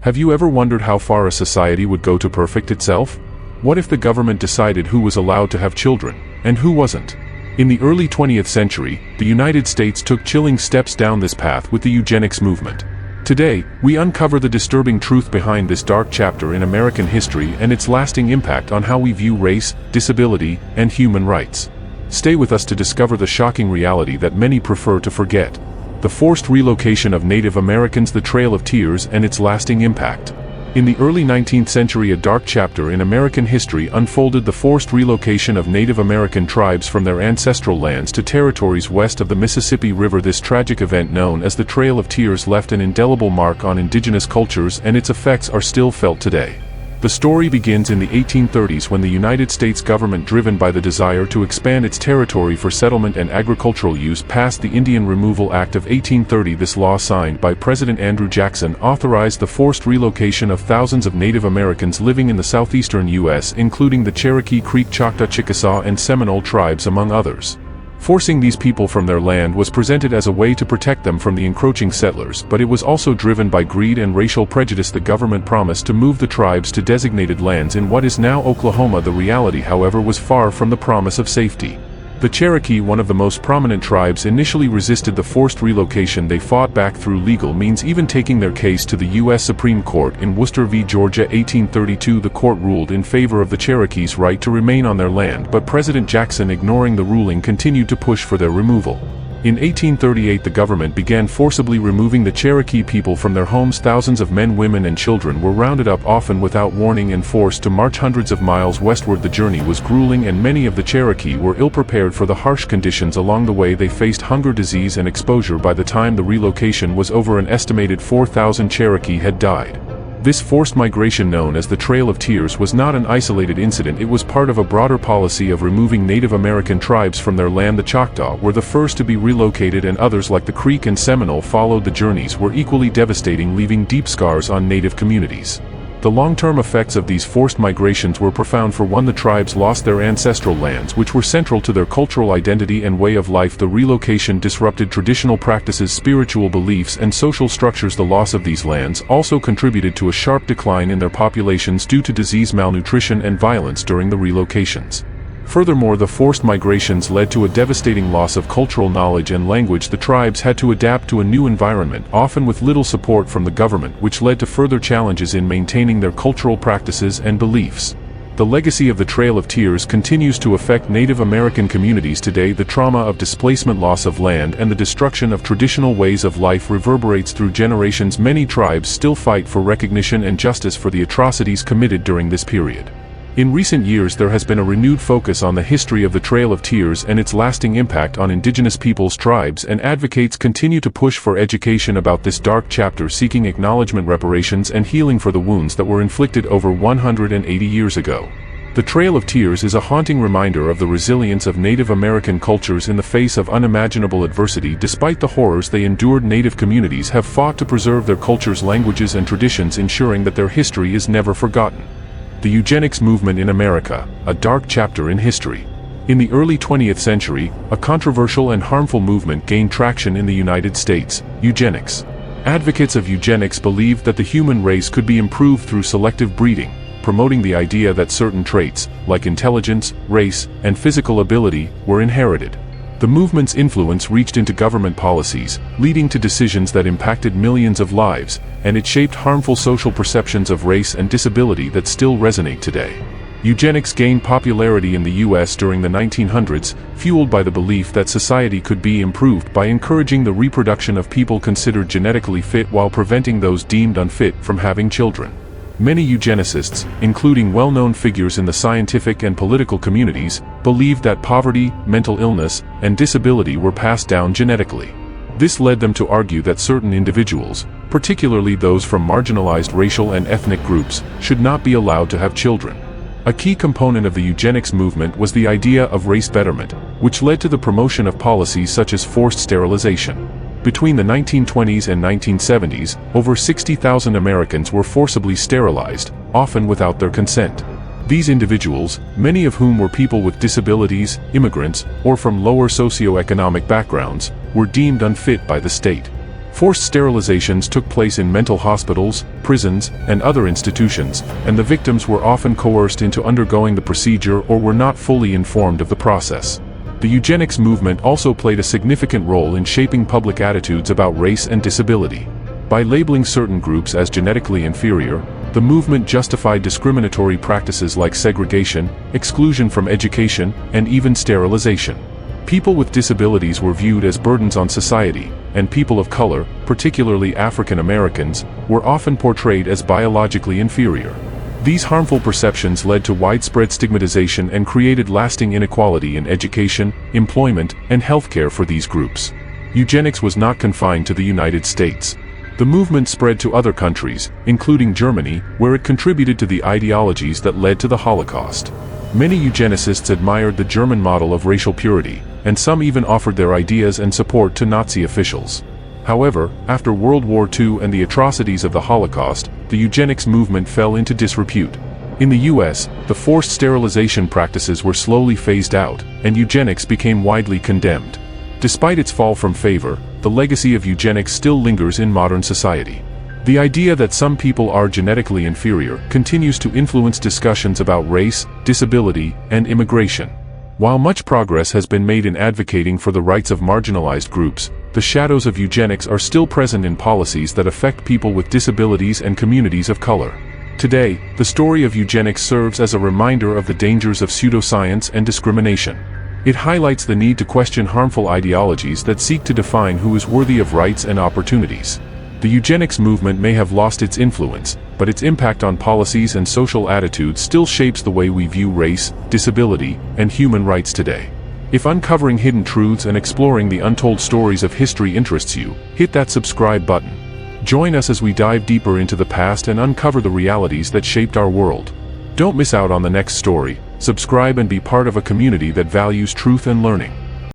Have you ever wondered how far a society would go to perfect itself? What if the government decided who was allowed to have children, and who wasn't? In the early 20th century, the United States took chilling steps down this path with the eugenics movement. Today, we uncover the disturbing truth behind this dark chapter in American history and its lasting impact on how we view race, disability, and human rights. Stay with us to discover the shocking reality that many prefer to forget. The forced relocation of Native Americans, the Trail of Tears, and its lasting impact. In the early 19th century, a dark chapter in American history unfolded: the forced relocation of Native American tribes from their ancestral lands to territories west of the Mississippi River. This tragic event, known as the Trail of Tears, left an indelible mark on indigenous cultures, and its effects are still felt today. The story begins in the 1830s when the United States government, driven by the desire to expand its territory for settlement and agricultural use, passed the Indian Removal Act of 1830. This law, signed by President Andrew Jackson, authorized the forced relocation of thousands of Native Americans living in the southeastern U.S., including the Cherokee, Creek, Choctaw, Chickasaw, and Seminole tribes, among others. Forcing these people from their land was presented as a way to protect them from the encroaching settlers, but it was also driven by greed and racial prejudice. The government promised to move the tribes to designated lands in what is now Oklahoma. The reality, however, was far from the promise of safety. The Cherokee, one of the most prominent tribes, initially resisted the forced relocation. They fought back through legal means, even taking their case to the U.S. Supreme Court in Worcester v. Georgia, 1832. The court ruled in favor of the Cherokees' right to remain on their land, but President Jackson, ignoring the ruling, continued to push for their removal. In 1838, the government began forcibly removing the Cherokee people from their homes. Thousands of men, women, and children were rounded up, often without warning, and forced to march hundreds of miles westward. The journey was grueling, and many of the Cherokee were ill-prepared for the harsh conditions along the way. They faced hunger, disease, and exposure. By the time the relocation was over, an estimated 4,000 Cherokee had died. This forced migration, known as the Trail of Tears, was not an isolated incident. It was part of a broader policy of removing Native American tribes from their land. The Choctaw were the first to be relocated, and others like the Creek and Seminole followed. The journeys were equally devastating, leaving deep scars on Native communities. The long-term effects of these forced migrations were profound. For one, the tribes lost their ancestral lands, which were central to their cultural identity and way of life. The relocation disrupted traditional practices, spiritual beliefs, and social structures. The loss of these lands also contributed to a sharp decline in their populations due to disease, malnutrition, and violence during the relocations. Furthermore, the forced migrations led to a devastating loss of cultural knowledge and language. The tribes had to adapt to a new environment, often with little support from the government, which led to further challenges in maintaining their cultural practices and beliefs. The legacy of the Trail of Tears continues to affect Native American communities today. The trauma of displacement, loss of land, and the destruction of traditional ways of life reverberates through generations. Many tribes still fight for recognition and justice for the atrocities committed during this period. In recent years, there has been a renewed focus on the history of the Trail of Tears and its lasting impact on indigenous peoples. Tribes and advocates continue to push for education about this dark chapter, seeking acknowledgement, reparations, and healing for the wounds that were inflicted over 180 years ago. The Trail of Tears is a haunting reminder of the resilience of Native American cultures in the face of unimaginable adversity. Despite the horrors they endured, Native communities have fought to preserve their cultures, languages, and traditions, ensuring that their history is never forgotten. The eugenics movement in America, a dark chapter in history. In the early 20th century, a controversial and harmful movement gained traction in the United States: eugenics. Advocates of eugenics believed that the human race could be improved through selective breeding, promoting the idea that certain traits, like intelligence, race, and physical ability, were inherited. The movement's influence reached into government policies, leading to decisions that impacted millions of lives, and it shaped harmful social perceptions of race and disability that still resonate today. Eugenics gained popularity in the U.S. during the 1900s, fueled by the belief that society could be improved by encouraging the reproduction of people considered genetically fit while preventing those deemed unfit from having children. Many eugenicists, including well-known figures in the scientific and political communities, believed that poverty, mental illness, and disability were passed down genetically. This led them to argue that certain individuals, particularly those from marginalized racial and ethnic groups, should not be allowed to have children. A key component of the eugenics movement was the idea of race betterment, which led to the promotion of policies such as forced sterilization. Between the 1920s and 1970s, over 60,000 Americans were forcibly sterilized, often without their consent. These individuals, many of whom were people with disabilities, immigrants, or from lower socioeconomic backgrounds, were deemed unfit by the state. Forced sterilizations took place in mental hospitals, prisons, and other institutions, and the victims were often coerced into undergoing the procedure or were not fully informed of the process. The eugenics movement also played a significant role in shaping public attitudes about race and disability. By labeling certain groups as genetically inferior, the movement justified discriminatory practices like segregation, exclusion from education, and even sterilization. People with disabilities were viewed as burdens on society, and people of color, particularly African Americans, were often portrayed as biologically inferior. These harmful perceptions led to widespread stigmatization and created lasting inequality in education, employment, and healthcare for these groups. Eugenics was not confined to the United States. The movement spread to other countries, including Germany, where it contributed to the ideologies that led to the Holocaust. Many eugenicists admired the German model of racial purity, and some even offered their ideas and support to Nazi officials. However, after World War II and the atrocities of the Holocaust, the eugenics movement fell into disrepute. In the US, the forced sterilization practices were slowly phased out, and eugenics became widely condemned. Despite its fall from favor, the legacy of eugenics still lingers in modern society. The idea that some people are genetically inferior continues to influence discussions about race, disability, and immigration. While much progress has been made in advocating for the rights of marginalized groups, the shadows of eugenics are still present in policies that affect people with disabilities and communities of color. Today, the story of eugenics serves as a reminder of the dangers of pseudoscience and discrimination. It highlights the need to question harmful ideologies that seek to define who is worthy of rights and opportunities. The eugenics movement may have lost its influence, but its impact on policies and social attitudes still shapes the way we view race, disability, and human rights today. If uncovering hidden truths and exploring the untold stories of history interests you, hit that subscribe button. Join us as we dive deeper into the past and uncover the realities that shaped our world. Don't miss out on the next story. Subscribe and be part of a community that values truth and learning.